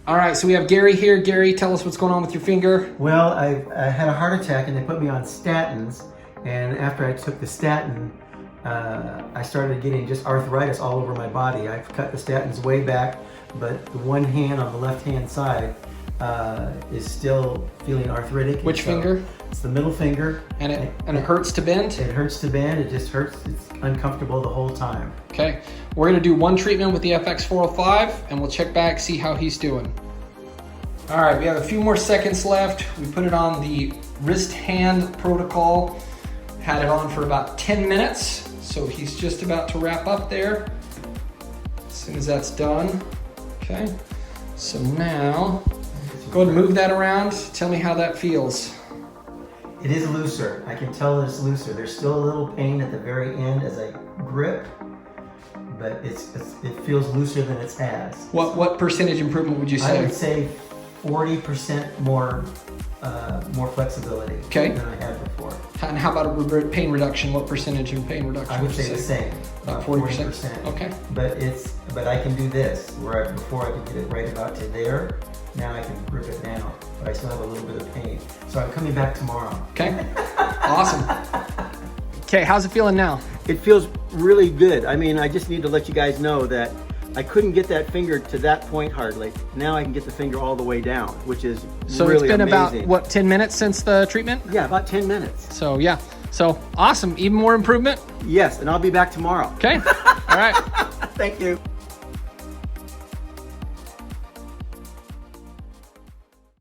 All right, so we have Gary here. Gary, tell us what's going on with your finger. Well, I had a heart attack and they put me on statins. And after I took the statin, I started getting just arthritis all over my body. I've cut the statins way back, but the one hand on the left-hand side is still feeling arthritic. Which finger? It's the middle finger. And it hurts to bend? It hurts to bend. It just hurts. It's uncomfortable the whole time. Okay, we're gonna do one treatment with the FX405 and we'll check back, see how he's doing. All right, we have a few more seconds left. We put it on the wrist hand protocol. Had it on for about 10 minutes. So he's just about to wrap up there. As soon as that's done. Okay, so now, go ahead and move that around. Tell me how that feels. It is looser. I can tell it's looser. There's still a little pain at the very end as I grip, but it feels looser than it has. What percentage improvement would you say? I would say 40% more flexibility than I had before. And how about a pain reduction? What percentage in pain reduction? I would say the same. About 40%. Okay. But I can do this where before I could get it right about to there. Now I can grip it down, but I still have a little bit of pain. So I'm coming back tomorrow. Okay. Awesome. Okay, how's it feeling now? It feels really good. I mean, I just need to let you guys know that I couldn't get that finger to that point hardly. Now I can get the finger all the way down, which is so really it's been amazing. about, what, 10 minutes since the treatment? Yeah, about 10 minutes. So yeah, so awesome. Even more improvement? Yes, and I'll be back tomorrow. Okay, all right. Thank you.